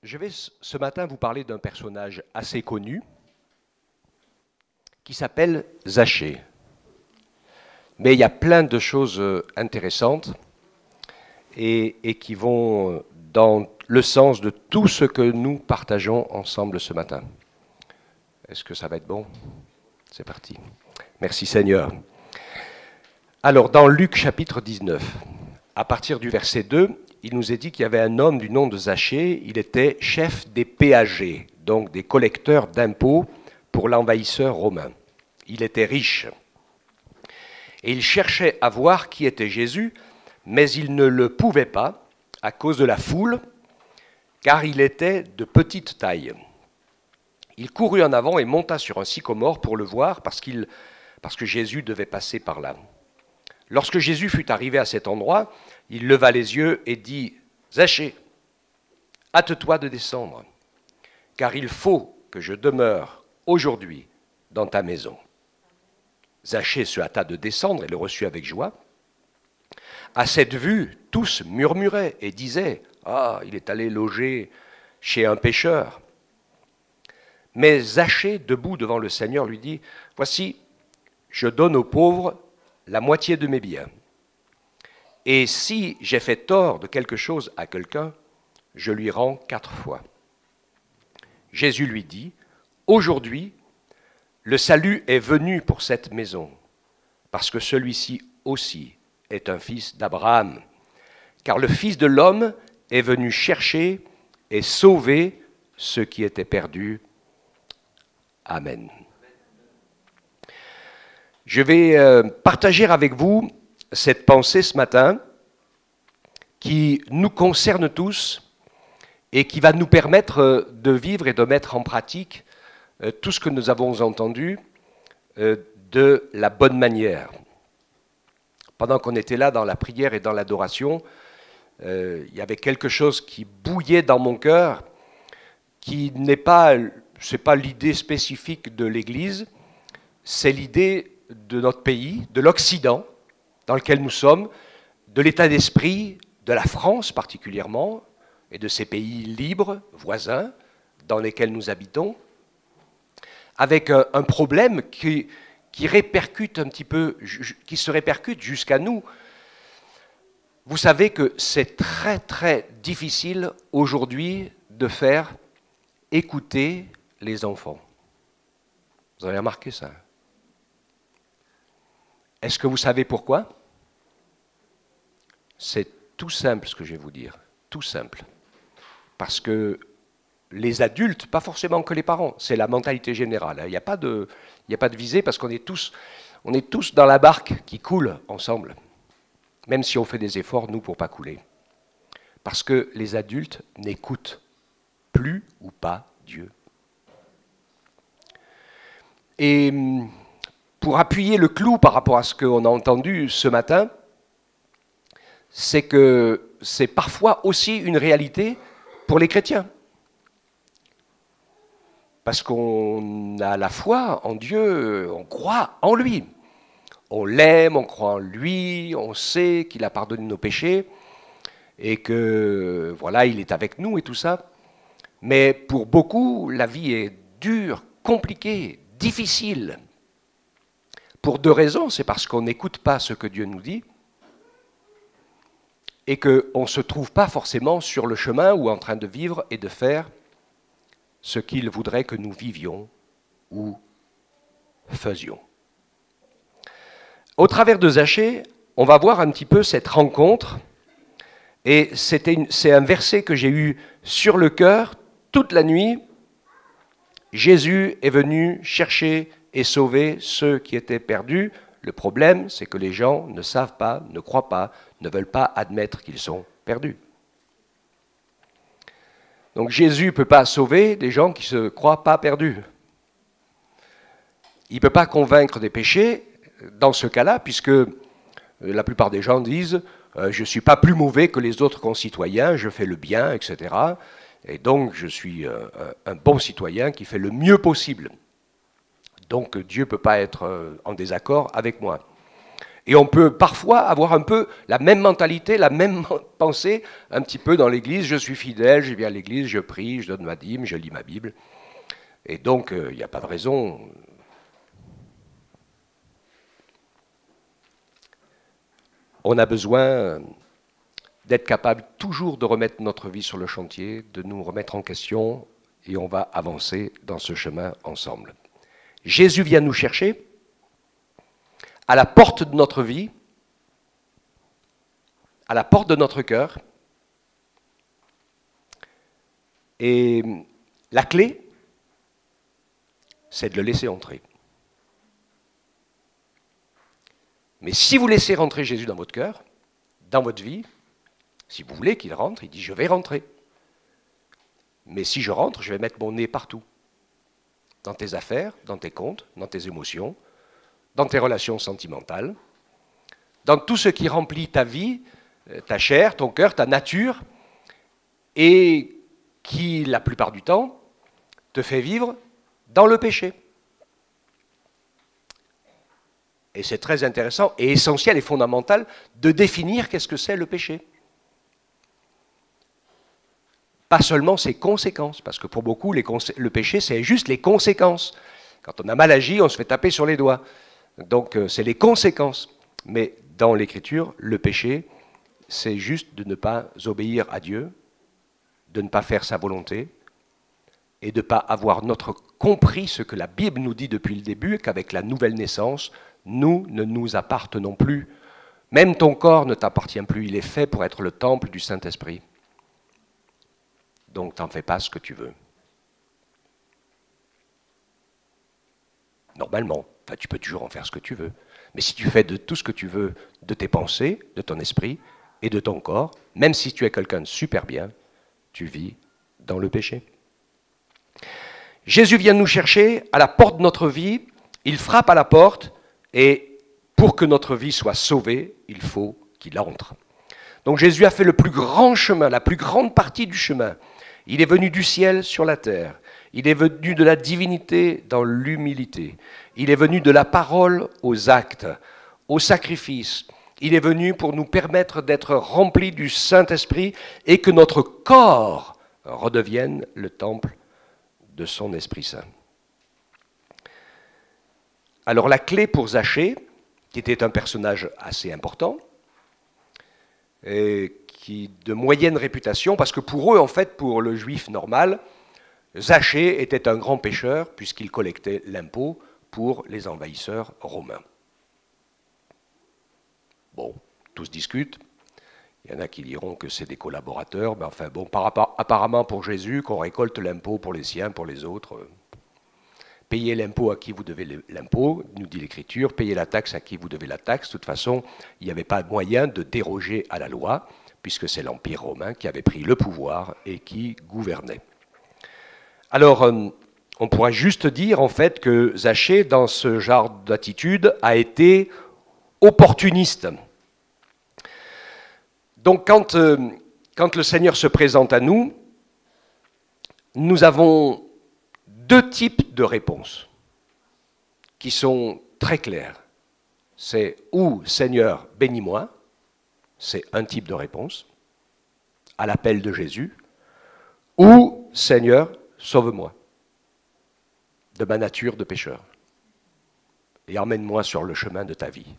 Je vais ce matin vous parler d'un personnage assez connu qui s'appelle Zachée. Mais il y a plein de choses intéressantes et qui vont dans le sens de tout ce que nous partageons ensemble ce matin. Est-ce que ça va être bon? C'est parti. Merci Seigneur. Alors, dans Luc chapitre 19, à partir du verset 2, il nous est dit qu'il y avait un homme du nom de Zachée, il était chef des péagers, donc des collecteurs d'impôts pour l'envahisseur romain. Il était riche. Et il cherchait à voir qui était Jésus, mais il ne le pouvait pas à cause de la foule, car il était de petite taille. Il courut en avant et monta sur un sycomore pour le voir, parce que Jésus devait passer par là. Lorsque Jésus fut arrivé à cet endroit, il leva les yeux et dit « Zachée, hâte-toi de descendre, car il faut que je demeure aujourd'hui dans ta maison. » Zachée se hâta de descendre et le reçut avec joie. À cette vue, tous murmuraient et disaient « Ah, il est allé loger chez un pécheur. » Mais Zachée, debout devant le Seigneur, lui dit « Voici, je donne aux pauvres la moitié de mes biens. Et si j'ai fait tort de quelque chose à quelqu'un, je lui rends 4 fois. » Jésus lui dit « Aujourd'hui, le salut est venu pour cette maison, parce que celui-ci aussi est un fils d'Abraham. Car le Fils de l'homme est venu chercher et sauver ceux qui étaient perdus. Amen. » Je vais partager avec vous cette pensée ce matin qui nous concerne tous et qui va nous permettre de vivre et de mettre en pratique tout ce que nous avons entendu de la bonne manière. Pendant qu'on était là dans la prière et dans l'adoration, il y avait quelque chose qui bouillait dans mon cœur, qui n'est pas, c'est pas l'idée spécifique de l'Église, c'est l'idée de notre pays, de l'Occident dans lequel nous sommes, de l'état d'esprit de la France particulièrement, et de ces pays libres, voisins, dans lesquels nous habitons, avec un problème qui répercute un petit peu, qui se répercute jusqu'à nous. Vous savez que c'est très très difficile aujourd'hui de faire écouter les enfants. Vous avez remarqué ça? Est-ce que vous savez pourquoi? C'est tout simple ce que je vais vous dire, tout simple. Parce que les adultes, pas forcément que les parents, c'est la mentalité générale. Il n'y a pas de visée parce qu'on est tous dans la barque qui coule ensemble, même si on fait des efforts, nous, pour ne pas couler. Parce que les adultes n'écoutent plus ou pas Dieu. Et pour appuyer le clou par rapport à ce qu'on a entendu ce matin, c'est que c'est parfois aussi une réalité pour les chrétiens. Parce qu'on a la foi en Dieu, on croit en lui. On l'aime, on croit en lui, on sait qu'il a pardonné nos péchés et que voilà, il est avec nous et tout ça. Mais pour beaucoup, la vie est dure, compliquée, difficile. Pour 2 raisons, c'est parce qu'on n'écoute pas ce que Dieu nous dit et qu'on ne se trouve pas forcément sur le chemin ou en train de vivre et de faire ce qu'il voudrait que nous vivions ou faisions. Au travers de Zachée, on va voir un petit peu cette rencontre et c'est un verset que j'ai eu sur le cœur toute la nuit. Jésus est venu chercher et sauver ceux qui étaient perdus. Le problème, c'est que les gens ne savent pas, ne croient pas, ne veulent pas admettre qu'ils sont perdus. Donc Jésus ne peut pas sauver des gens qui ne se croient pas perdus. Il ne peut pas convaincre des péchés dans ce cas-là, puisque la plupart des gens disent « je ne suis pas plus mauvais que les autres concitoyens, je fais le bien, etc. Et donc je suis un bon citoyen qui fait le mieux possible. Donc Dieu ne peut pas être en désaccord avec moi. » Et on peut parfois avoir un peu la même mentalité, la même pensée, un petit peu dans l'église. Je suis fidèle, je viens à l'église, je prie, je donne ma dîme, je lis ma Bible. Et donc, il n'y a pas de raison. On a besoin d'être capable toujours de remettre notre vie sur le chantier, de nous remettre en question, et on va avancer dans ce chemin ensemble. Jésus vient nous chercher à la porte de notre vie, à la porte de notre cœur. Et la clé, c'est de le laisser entrer. Mais si vous laissez rentrer Jésus dans votre cœur, dans votre vie, si vous voulez qu'il rentre, il dit « je vais rentrer ». Mais si je rentre, je vais mettre mon nez partout. Dans tes affaires, dans tes comptes, dans tes émotions, dans tes relations sentimentales, dans tout ce qui remplit ta vie, ta chair, ton cœur, ta nature, et qui, la plupart du temps, te fait vivre dans le péché. Et c'est très intéressant et essentiel et fondamental de définir qu'est-ce que c'est le péché. Pas seulement ses conséquences, parce que pour beaucoup, le péché, c'est juste les conséquences. Quand on a mal agi, on se fait taper sur les doigts. Donc, c'est les conséquences. Mais dans l'Écriture, le péché, c'est juste de ne pas obéir à Dieu, de ne pas faire sa volonté, et de ne pas avoir compris ce que la Bible nous dit depuis le début, qu'avec la nouvelle naissance, nous ne nous appartenons plus. Même ton corps ne t'appartient plus, il est fait pour être le temple du Saint-Esprit. Donc, t'en fais pas ce que tu veux. Normalement, tu peux toujours en faire ce que tu veux. Mais si tu fais de tout ce que tu veux, de tes pensées, de ton esprit et de ton corps, même si tu es quelqu'un de super bien, tu vis dans le péché. Jésus vient nous chercher à la porte de notre vie, il frappe à la porte, et pour que notre vie soit sauvée, il faut qu'il entre. Donc Jésus a fait le plus grand chemin, la plus grande partie du chemin. Il est venu du ciel sur la terre. Il est venu de la divinité dans l'humilité. Il est venu de la parole aux actes, au sacrifice. Il est venu pour nous permettre d'être remplis du Saint-Esprit et que notre corps redevienne le temple de son Esprit Saint. Alors la clé pour Zachée, qui était un personnage assez important, et qui de moyenne réputation, parce que pour eux, en fait, pour le juif normal, Zachée était un grand pécheur puisqu'il collectait l'impôt pour les envahisseurs romains. Bon, tous discutent. Il y en a qui diront que c'est des collaborateurs, mais enfin bon, apparemment pour Jésus, qu'on récolte l'impôt pour les siens, pour les autres. Payez l'impôt à qui vous devez l'impôt, nous dit l'Écriture, payez la taxe à qui vous devez la taxe. De toute façon, il n'y avait pas moyen de déroger à la loi, puisque c'est l'Empire romain qui avait pris le pouvoir et qui gouvernait. Alors, on pourrait juste dire en fait que Zachée, dans ce genre d'attitude, a été opportuniste. Donc quand le Seigneur se présente à nous, nous avons deux types de réponses qui sont très claires. C'est ou Seigneur, bénis-moi, c'est un type de réponse à l'appel de Jésus, ou Seigneur, sauve-moi de ma nature de pécheur et emmène-moi sur le chemin de ta vie.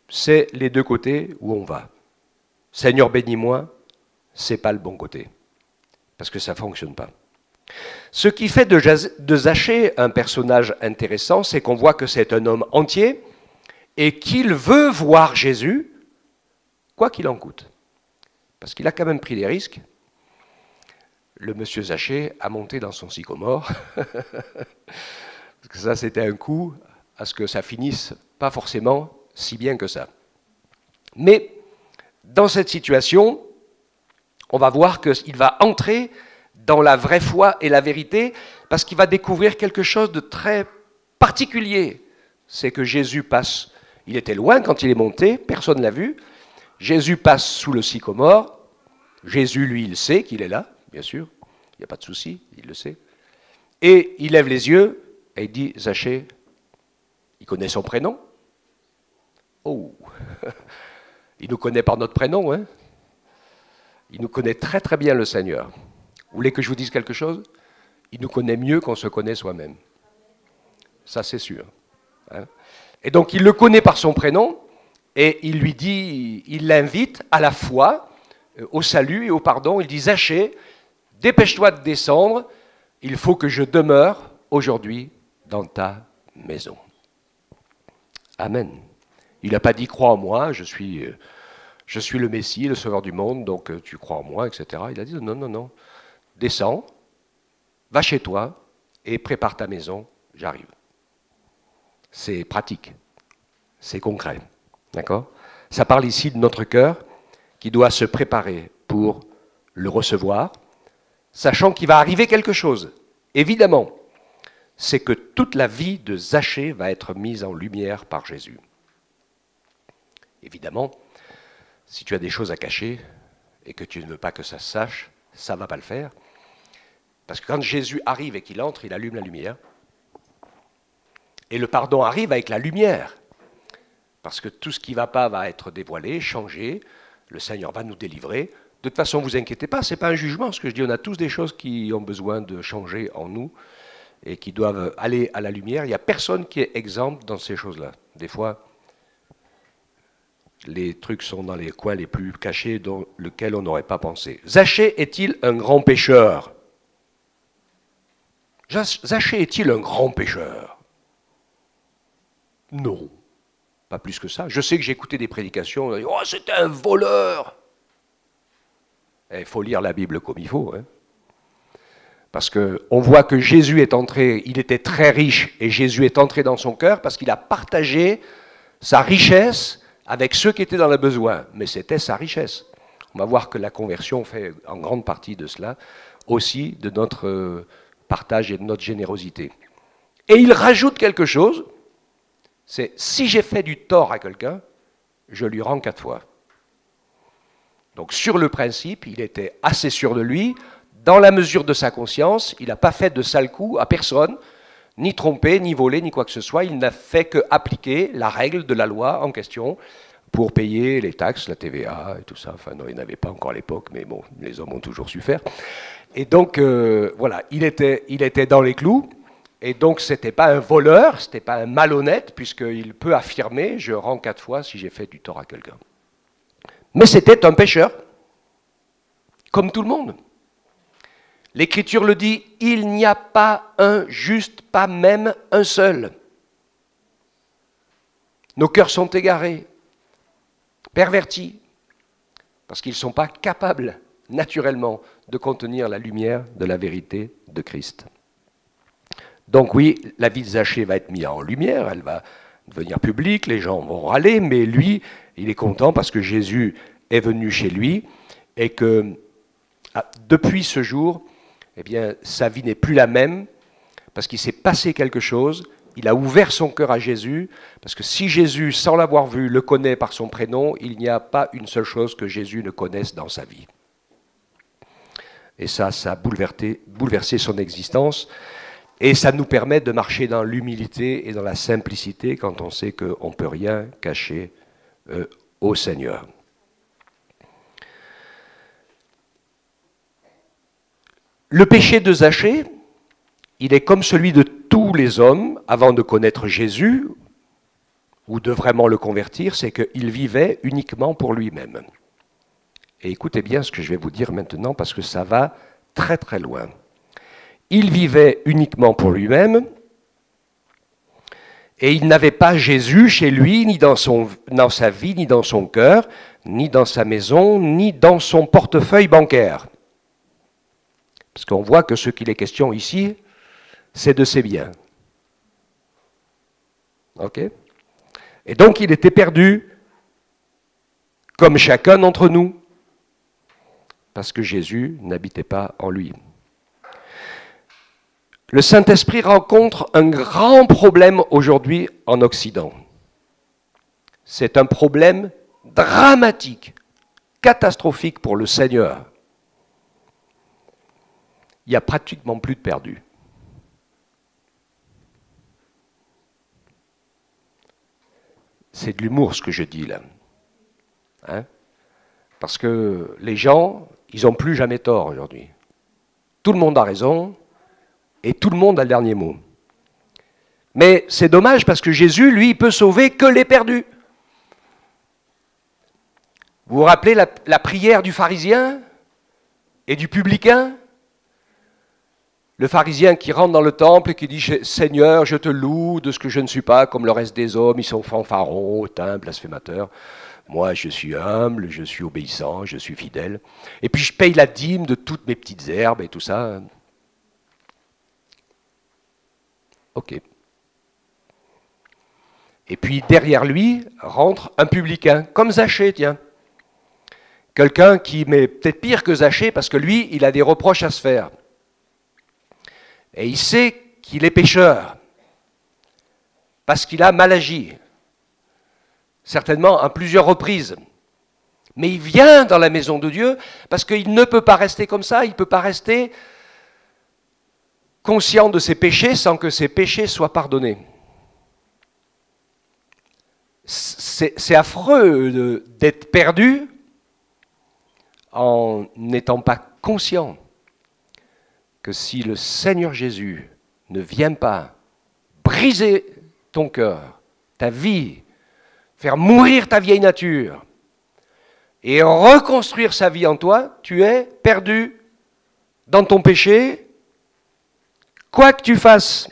C'est les deux côtés où on va. Seigneur, bénis-moi, c'est pas le bon côté, parce que ça ne fonctionne pas. Ce qui fait de Zachée un personnage intéressant, c'est qu'on voit que c'est un homme entier et qu'il veut voir Jésus, quoi qu'il en coûte. Parce qu'il a quand même pris des risques. Le monsieur Zachée a monté dans son sycomore. Parce que ça, c'était un coup à ce que ça finisse pas forcément si bien que ça. Mais dans cette situation, on va voir qu'il va entrer dans la vraie foi et la vérité, parce qu'il va découvrir quelque chose de très particulier. C'est que Jésus passe, il était loin quand il est monté, personne ne l'a vu. Jésus passe sous le sycomore. Jésus, lui, il sait qu'il est là, bien sûr. Il n'y a pas de souci, il le sait. Et il lève les yeux et il dit, Zachée, Il connaît son prénom. Oh, il nous connaît par notre prénom, hein. Il nous connaît très très bien, le Seigneur. Vous voulez que je vous dise quelque chose? Il nous connaît mieux qu'on se connaît soi-même. Ça, c'est sûr. Hein. Et donc, il le connaît par son prénom, et il lui dit, il l'invite à la foi, au salut et au pardon. Il dit, Zachée, dépêche-toi de descendre, il faut que je demeure aujourd'hui dans ta maison. Amen. Il n'a pas dit, crois en moi, je suis le Messie, le Sauveur du monde, donc tu crois en moi, etc. Il a dit, non, non, non, descends, va chez toi et prépare ta maison, j'arrive. C'est pratique, c'est concret, d'accord? Ça parle ici de notre cœur qui doit se préparer pour le recevoir, sachant qu'il va arriver quelque chose. Évidemment, c'est que toute la vie de Zachée va être mise en lumière par Jésus. Évidemment, si tu as des choses à cacher et que tu ne veux pas que ça se sache, ça ne va pas le faire. Parce que quand Jésus arrive et qu'il entre, il allume la lumière. Et le pardon arrive avec la lumière. Parce que tout ce qui ne va pas va être dévoilé, changé. Le Seigneur va nous délivrer. De toute façon, ne vous inquiétez pas, ce n'est pas un jugement. Ce que je dis, on a tous des choses qui ont besoin de changer en nous et qui doivent aller à la lumière. Il n'y a personne qui est exempt dans ces choses-là. Des fois, les trucs sont dans les coins les plus cachés dans lesquels on n'aurait pas pensé. Zachée est-il un grand pécheur? Zachée est-il un grand pécheur? Non, pas plus que ça. Je sais que j'ai écouté des prédications, on a dit, oh, c'était un voleur. Il faut lire la Bible comme il faut. Hein. Parce qu'on voit que Jésus est entré, il était très riche, et Jésus est entré dans son cœur parce qu'il a partagé sa richesse avec ceux qui étaient dans le besoin. Mais c'était sa richesse. On va voir que la conversion fait en grande partie de cela, aussi de notre partage et de notre générosité. Et il rajoute quelque chose, c'est si j'ai fait du tort à quelqu'un, je lui rends 4 fois. Donc sur le principe, il était assez sûr de lui, dans la mesure de sa conscience, il n'a pas fait de sale coup à personne, ni trompé, ni volé, ni quoi que ce soit, il n'a fait qu'appliquer la règle de la loi en question pour payer les taxes, la TVA et tout ça. Enfin non, il n'y en avait pas encore à l'époque, mais bon, les hommes ont toujours su faire. Et donc, voilà, il était dans les clous, et donc ce n'était pas un voleur, ce n'était pas un malhonnête, puisqu'il peut affirmer, je rends 4 fois si j'ai fait du tort à quelqu'un. Mais c'était un pécheur, comme tout le monde. L'Écriture le dit, il n'y a pas un juste, pas même un seul. Nos cœurs sont égarés, pervertis, parce qu'ils ne sont pas capables, naturellement, de contenir la lumière de la vérité de Christ. Donc oui, la vie de Zachée va être mise en lumière, elle va devenir publique, les gens vont râler, mais lui, il est content parce que Jésus est venu chez lui et que depuis ce jour, eh bien, sa vie n'est plus la même parce qu'il s'est passé quelque chose, il a ouvert son cœur à Jésus, parce que si Jésus, sans l'avoir vu, le connaît par son prénom, il n'y a pas une seule chose que Jésus ne connaisse dans sa vie. Et ça a bouleversé son existence. Et ça nous permet de marcher dans l'humilité et dans la simplicité quand on sait qu'on ne peut rien cacher au Seigneur. Le péché de Zachée, il est comme celui de tous les hommes avant de connaître Jésus ou de vraiment le convertir, c'est qu'il vivait uniquement pour lui-même. Et écoutez bien ce que je vais vous dire maintenant parce que ça va très très loin. Il vivait uniquement pour lui-même et il n'avait pas Jésus chez lui, ni dans sa vie, ni dans son cœur, ni dans sa maison, ni dans son portefeuille bancaire. Parce qu'on voit que ce qu'il est question ici, c'est de ses biens. Ok ? Et donc il était perdu, comme chacun d'entre nous, parce que Jésus n'habitait pas en lui. Le Saint-Esprit rencontre un grand problème aujourd'hui en Occident. C'est un problème dramatique, catastrophique pour le Seigneur. Il n'y a pratiquement plus de perdus. C'est de l'humour ce que je dis là. Hein? Parce que les gens, ils n'ont plus jamais tort aujourd'hui. Tout le monde a raison et tout le monde a le dernier mot. Mais c'est dommage parce que Jésus, lui, il peut sauver que les perdus. Vous vous rappelez la prière du pharisien et du publicain? Le pharisien qui rentre dans le temple et qui dit « Seigneur, je te loue de ce que je ne suis pas comme le reste des hommes, ils sont fanfarons, hautains, blasphémateurs. Moi, je suis humble, je suis obéissant, je suis fidèle. Et puis je paye la dîme de toutes mes petites herbes et tout ça. » Ok. Et puis derrière lui rentre un publicain, comme Zachée, tiens. Quelqu'un qui est peut-être pire que Zachée parce que lui, il a des reproches à se faire. Et il sait qu'il est pécheur parce qu'il a mal agi, certainement à plusieurs reprises. Mais il vient dans la maison de Dieu parce qu'il ne peut pas rester comme ça, il ne peut pas rester conscient de ses péchés sans que ses péchés soient pardonnés. C'est affreux d'être perdu en n'étant pas conscient que si le Seigneur Jésus ne vient pas briser ton cœur, ta vie, faire mourir ta vieille nature et reconstruire sa vie en toi, tu es perdu dans ton péché, quoi que tu fasses.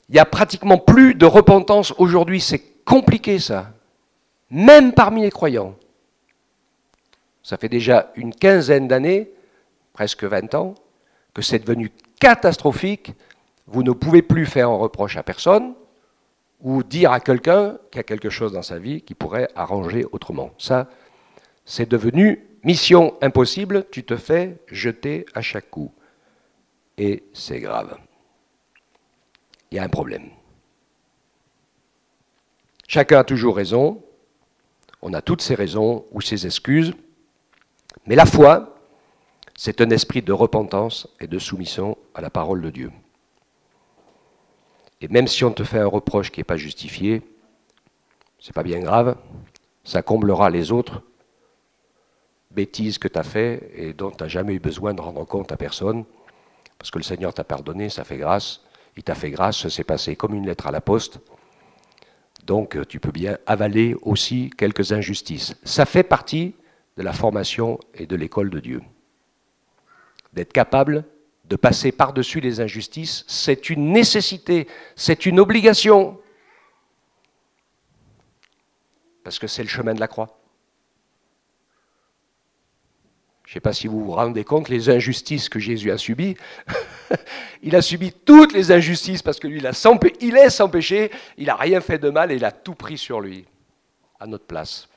Il n'y a pratiquement plus de repentance aujourd'hui, c'est compliqué ça, même parmi les croyants. Ça fait déjà une quinzaine d'années, presque 20 ans, que c'est devenu catastrophique. Vous ne pouvez plus faire un reproche à personne ou dire à quelqu'un qu'il y a quelque chose dans sa vie qui pourrait arranger autrement. Ça, c'est devenu mission impossible, tu te fais jeter à chaque coup. Et c'est grave. Il y a un problème. Chacun a toujours raison, on a toutes ses raisons ou ses excuses, mais la foi, c'est un esprit de repentance et de soumission à la parole de Dieu. Et même si on te fait un reproche qui n'est pas justifié, c'est pas bien grave, ça comblera les autres bêtises que tu as fait et dont tu n'as jamais eu besoin de rendre compte à personne, parce que le Seigneur t'a pardonné, ça fait grâce. Il t'a fait grâce, ça s'est passé comme une lettre à la poste. Donc tu peux bien avaler aussi quelques injustices. Ça fait partie de la formation et de l'école de Dieu. D'être capable de passer par-dessus les injustices, c'est une nécessité, c'est une obligation. Parce que c'est le chemin de la croix. Je ne sais pas si vous vous rendez compte, les injustices que Jésus a subies, il a subi toutes les injustices parce que lui, il est sans péché, il n'a rien fait de mal et il a tout pris sur lui, à notre place.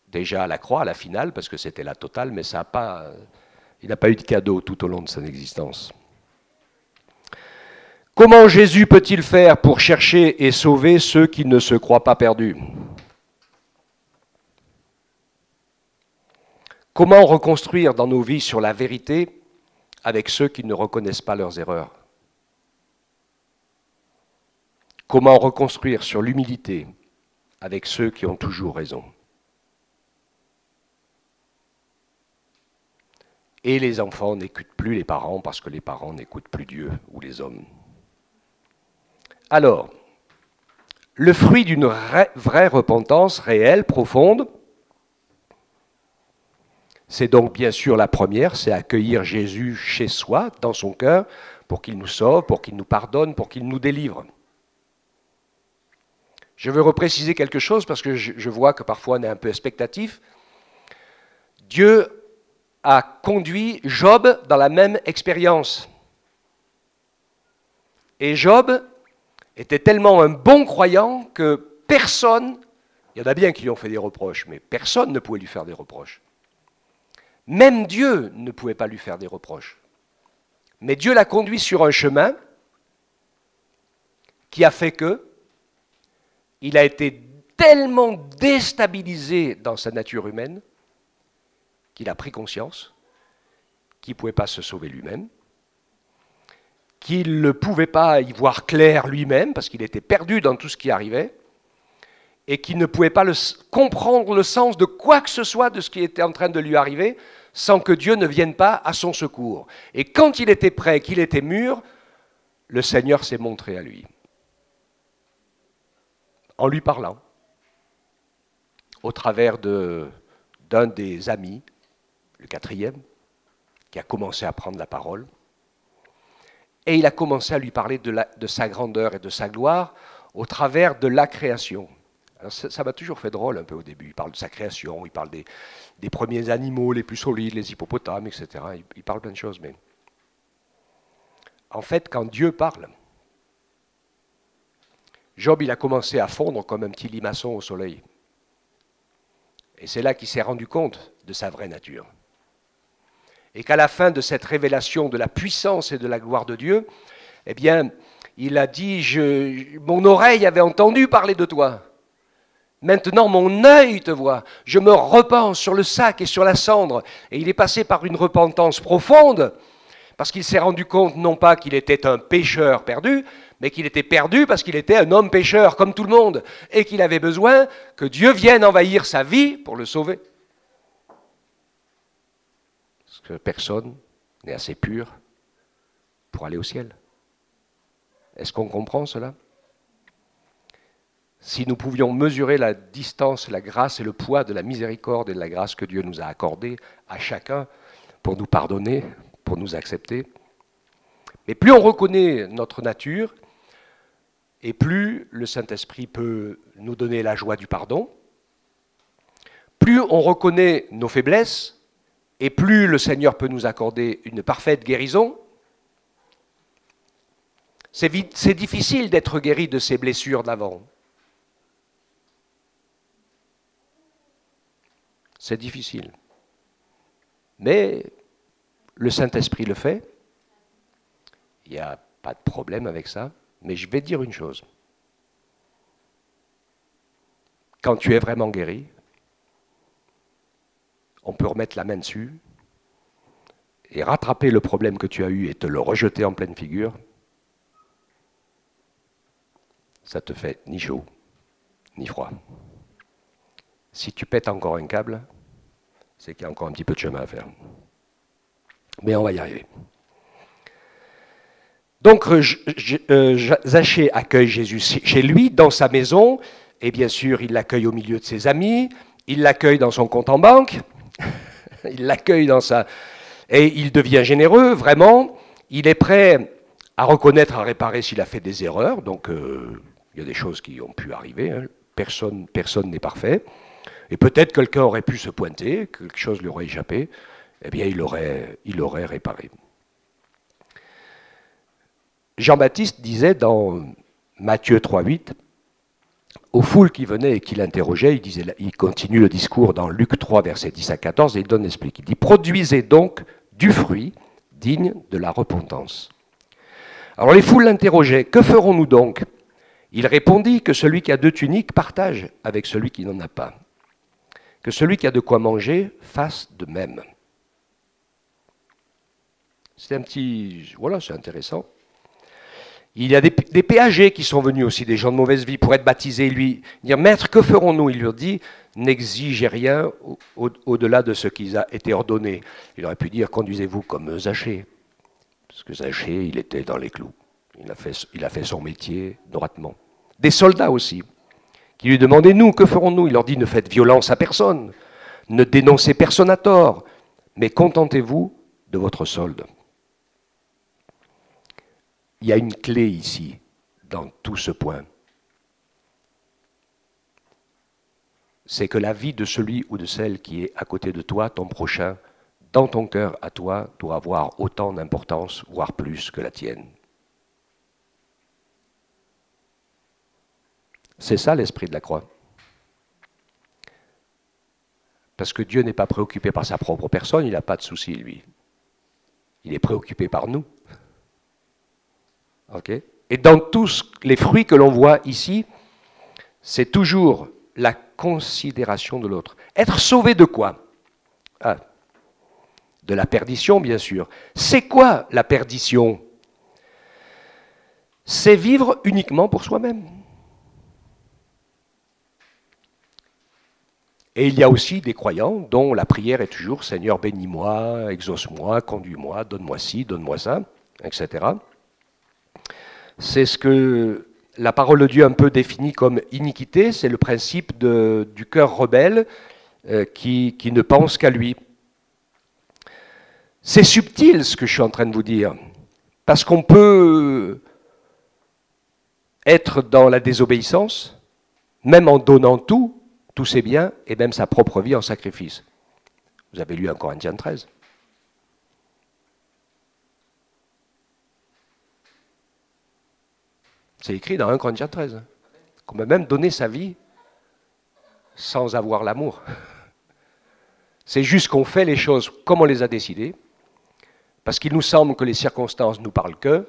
Déjà à la croix, à la finale, parce que c'était la totale, mais ça il n'a pas eu de cadeau tout au long de son existence. Comment Jésus peut-il faire pour chercher et sauver ceux qui ne se croient pas perdus ? Comment reconstruire dans nos vies sur la vérité avec ceux qui ne reconnaissent pas leurs erreurs? Comment reconstruire sur l'humilité avec ceux qui ont toujours raison? Et les enfants n'écoutent plus les parents parce que les parents n'écoutent plus Dieu ou les hommes. Alors, le fruit d'une vraie repentance réelle, profonde, c'est donc bien sûr la première, c'est accueillir Jésus chez soi, dans son cœur, pour qu'il nous sauve, pour qu'il nous pardonne, pour qu'il nous délivre. Je veux repréciser quelque chose parce que je vois que parfois on est un peu expectatif. Dieu a conduit Job dans la même expérience. Et Job était tellement un bon croyant que personne, il y en a bien qui lui ont fait des reproches, mais personne ne pouvait lui faire des reproches. Même Dieu ne pouvait pas lui faire des reproches. Mais Dieu l'a conduit sur un chemin qui a fait qu'il a été tellement déstabilisé dans sa nature humaine qu'il a pris conscience qu'il ne pouvait pas se sauver lui-même, qu'il ne pouvait pas y voir clair lui-même, parce qu'il était perdu dans tout ce qui arrivait, et qu'il ne pouvait pas comprendre le sens de quoi que ce soit de ce qui était en train de lui arriver, sans que Dieu ne vienne pas à son secours. Et quand il était prêt, qu'il était mûr, le Seigneur s'est montré à lui, en lui parlant, au travers d'un des amis, le quatrième, qui a commencé à prendre la parole, et il a commencé à lui parler de sa grandeur et de sa gloire au travers de la création. Alors ça m'a toujours fait drôle un peu au début. Il parle de sa création, il parle des premiers animaux les plus solides, les hippopotames, etc. Il parle plein de choses, mais en fait, quand Dieu parle, Job, il a commencé à fondre comme un petit limaçon au soleil. Et c'est là qu'il s'est rendu compte de sa vraie nature. Et qu'à la fin de cette révélation de la puissance et de la gloire de Dieu, eh bien, il a dit, mon oreille avait entendu parler de toi. Maintenant, mon œil te voit. Je me repens sur le sac et sur la cendre. Et il est passé par une repentance profonde, parce qu'il s'est rendu compte, non pas qu'il était un pécheur perdu, mais qu'il était perdu parce qu'il était un homme pécheur, comme tout le monde, et qu'il avait besoin que Dieu vienne envahir sa vie pour le sauver. Parce que personne n'est assez pur pour aller au ciel. Est-ce qu'on comprend cela ? Si nous pouvions mesurer la distance, la grâce et le poids de la miséricorde et de la grâce que Dieu nous a accordée à chacun pour nous pardonner, pour nous accepter, mais plus on reconnaît notre nature, et plus le Saint-Esprit peut nous donner la joie du pardon, plus on reconnaît nos faiblesses, et plus le Seigneur peut nous accorder une parfaite guérison. C'est difficile d'être guéri de ses blessures d'avant. C'est difficile. Mais le Saint-Esprit le fait. Il n'y a pas de problème avec ça. Mais je vais dire une chose. Quand tu es vraiment guéri, on peut remettre la main dessus et rattraper le problème que tu as eu et te le rejeter en pleine figure. Ça te fait ni chaud, ni froid. Si tu pètes encore un câble, c'est qu'il y a encore un petit peu de chemin à faire. Mais on va y arriver. Donc Zachée accueille Jésus chez lui, dans sa maison, et bien sûr il l'accueille au milieu de ses amis, il l'accueille dans son compte en banque, il l'accueille dans sa... Et il devient généreux, vraiment, il est prêt à reconnaître, à réparer s'il a fait des erreurs, donc il y a des choses qui ont pu arriver, hein. Personne n'est parfait, et peut-être quelqu'un aurait pu se pointer, quelque chose lui aurait échappé, eh bien il aurait réparé. Jean-Baptiste disait dans Matthieu 3,8, aux foules qui venaient et qui l'interrogeaient, il continue le discours dans Luc 3, versets 10 à 14, et il donne l'explique. Il dit « Produisez donc du fruit digne de la repentance. » Alors les foules l'interrogeaient, « Que ferons-nous donc ?» Il répondit que celui qui a 2 tuniques partage avec celui qui n'en a pas. Que celui qui a de quoi manger fasse de même. C'est c'est intéressant. Il y a des péagers qui sont venus aussi, des gens de mauvaise vie, pour être baptisés. Lui dire, maître, que ferons-nous? Il leur dit, n'exigez rien au-delà de ce qui a été ordonné. Il aurait pu dire, conduisez-vous comme Zachée. Parce que Zachée, il était dans les clous. Il a fait son métier droitement. Des soldats aussi, qui lui demandaient, nous, que ferons-nous? Il leur dit, ne faites violence à personne, ne dénoncez personne à tort, mais contentez-vous de votre solde. Il y a une clé ici, dans tout ce point. C'est que la vie de celui ou de celle qui est à côté de toi, ton prochain, dans ton cœur à toi, doit avoir autant d'importance, voire plus que la tienne. C'est ça l'esprit de la croix. Parce que Dieu n'est pas préoccupé par sa propre personne, il n'a pas de souci, lui. Il est préoccupé par nous. Okay. Et dans tous les fruits que l'on voit ici, c'est toujours la considération de l'autre. Être sauvé de quoi? De la perdition, bien sûr. C'est quoi la perdition? c'est vivre uniquement pour soi-même. Et il y a aussi des croyants dont la prière est toujours « Seigneur, bénis-moi, exauce-moi, conduis-moi, donne-moi ci, donne-moi ça », etc. C'est ce que la parole de Dieu un peu définit comme iniquité, c'est le principe du cœur rebelle qui ne pense qu'à lui. C'est subtil ce que je suis en train de vous dire, parce qu'on peut être dans la désobéissance, même en donnant tout, tous ses biens, et même sa propre vie en sacrifice. Vous avez lu 1 Corinthiens 13. C'est écrit dans 1 Corinthiens 13, qu'on peut même donner sa vie sans avoir l'amour. C'est juste qu'on fait les choses comme on les a décidées, parce qu'il nous semble que les circonstances nous parlent que,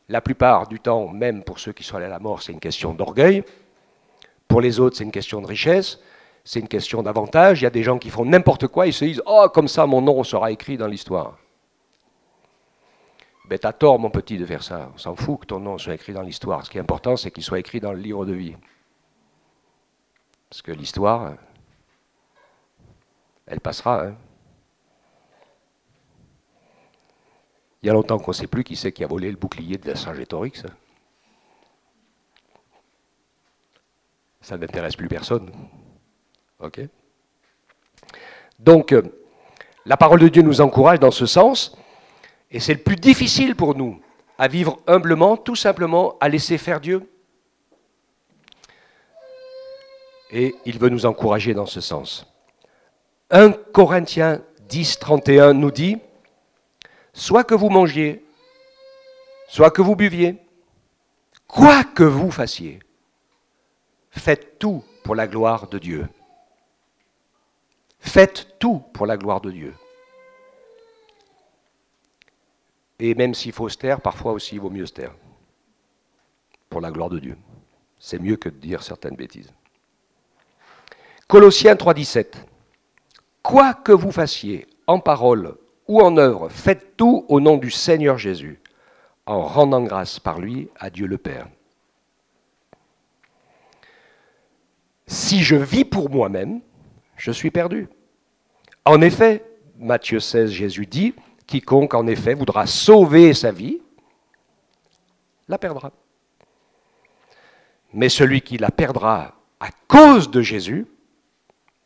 la plupart du temps, même pour ceux qui sont allés à la mort, c'est une question d'orgueil. Pour les autres, c'est une question de richesse, c'est une question d'avantage. Il y a des gens qui font n'importe quoi, ils se disent « Oh, comme ça, mon nom sera écrit dans l'histoire ». Ben, t'as tort, mon petit, de faire ça. On s'en fout que ton nom soit écrit dans l'histoire. Ce qui est important, c'est qu'il soit écrit dans le livre de vie. Parce que l'histoire, elle passera. Hein. Il y a longtemps qu'on ne sait plus qui c'est qui a volé le bouclier de Vercingétorix. Ça n'intéresse plus personne. Ok. Donc, la parole de Dieu nous encourage dans ce sens, et c'est le plus difficile pour nous, à vivre humblement, tout simplement à laisser faire Dieu. Et il veut nous encourager dans ce sens. 1 Corinthiens 10, 31 nous dit, soit que vous mangiez, soit que vous buviez, quoi que vous fassiez, faites tout pour la gloire de Dieu. Faites tout pour la gloire de Dieu. Et même s'il faut se taire, parfois aussi il vaut mieux se taire. Pour la gloire de Dieu. C'est mieux que de dire certaines bêtises. Colossiens 3,17. Quoi que vous fassiez, en parole ou en œuvre, faites tout au nom du Seigneur Jésus, en rendant grâce par lui à Dieu le Père. Si je vis pour moi-même, je suis perdu. En effet, Matthieu 16, Jésus dit, quiconque en effet voudra sauver sa vie, la perdra. Mais celui qui la perdra à cause de Jésus,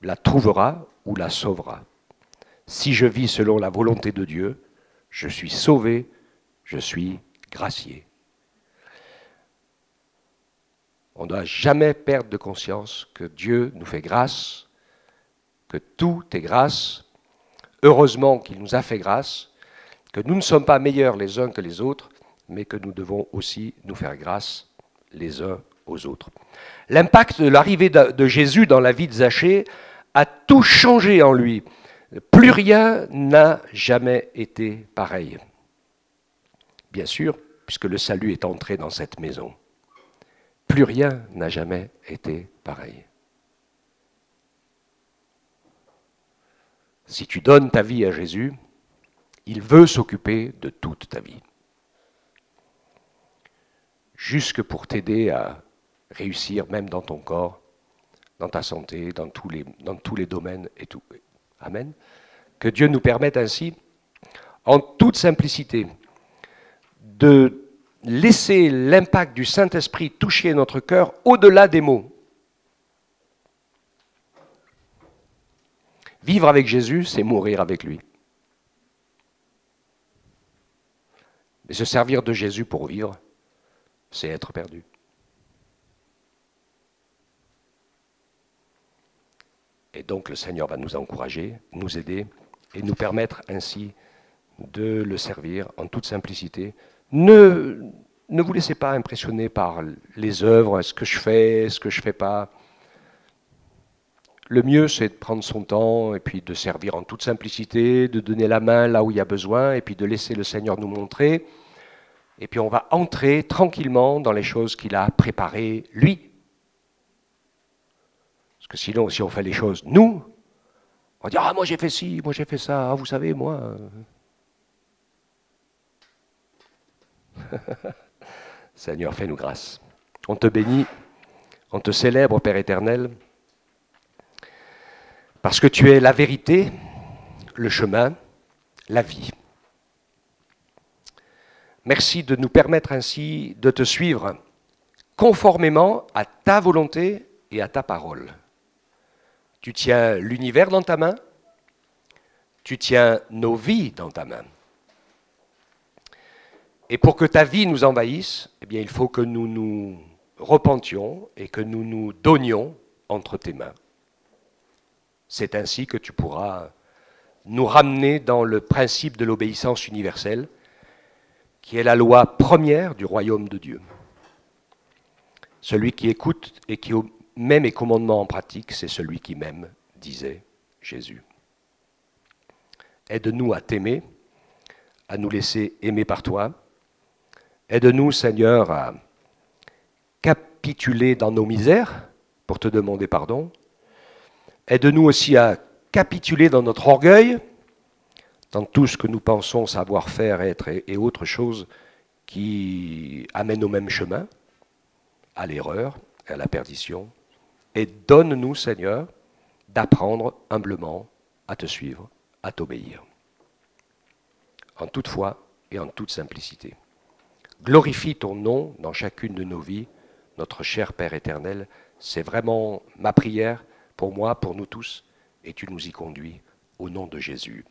la trouvera ou la sauvera. Si je vis selon la volonté de Dieu, je suis sauvé, je suis gracié. On ne doit jamais perdre de conscience que Dieu nous fait grâce, que tout est grâce. Heureusement qu'il nous a fait grâce, que nous ne sommes pas meilleurs les uns que les autres, mais que nous devons aussi nous faire grâce les uns aux autres. L'impact de l'arrivée de Jésus dans la vie de Zachée a tout changé en lui. Plus rien n'a jamais été pareil. Bien sûr, puisque le salut est entré dans cette maison. Plus rien n'a jamais été pareil. Si tu donnes ta vie à Jésus, il veut s'occuper de toute ta vie. Jusque pour t'aider à réussir même dans ton corps, dans ta santé, dans tous les domaines et tout. Amen. Que Dieu nous permette ainsi, en toute simplicité, de laisser l'impact du Saint-Esprit toucher notre cœur au-delà des mots. Vivre avec Jésus, c'est mourir avec lui. Mais se servir de Jésus pour vivre, c'est être perdu. Et donc le Seigneur va nous encourager, nous aider et nous permettre ainsi de le servir en toute simplicité. Ne vous laissez pas impressionner par les œuvres, ce que je fais, ce que je ne fais pas. Le mieux, c'est de prendre son temps et puis de servir en toute simplicité, de donner la main là où il y a besoin et puis de laisser le Seigneur nous montrer. Et puis on va entrer tranquillement dans les choses qu'il a préparées, lui. Parce que sinon, si on fait les choses, nous, on va dire « Ah, moi j'ai fait ci, moi j'ai fait ça, ah, vous savez, moi... » Seigneur, fais-nous grâce. On te bénit, on te célèbre, Père éternel, parce que tu es la vérité, le chemin, la vie. Merci de nous permettre ainsi de te suivre conformément à ta volonté et à ta parole. Tu tiens l'univers dans ta main, tu tiens nos vies dans ta main. Et pour que ta vie nous envahisse, eh bien, il faut que nous nous repentions et que nous nous donnions entre tes mains. C'est ainsi que tu pourras nous ramener dans le principe de l'obéissance universelle, qui est la loi première du royaume de Dieu. Celui qui écoute et qui met mes commandements en pratique, c'est celui qui m'aime, disait Jésus. Aide-nous à t'aimer, à nous laisser aimer par toi. Aide-nous, Seigneur, à capituler dans nos misères pour te demander pardon. Aide-nous aussi à capituler dans notre orgueil, dans tout ce que nous pensons savoir faire, être et autre chose qui amène au même chemin, à l'erreur, à la perdition. Et donne-nous, Seigneur, d'apprendre humblement à te suivre, à t'obéir. En toute foi et en toute simplicité. Glorifie ton nom dans chacune de nos vies, notre cher Père éternel. C'est vraiment ma prière pour moi, pour nous tous, et tu nous y conduis au nom de Jésus.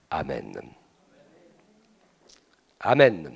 Amen. Amen.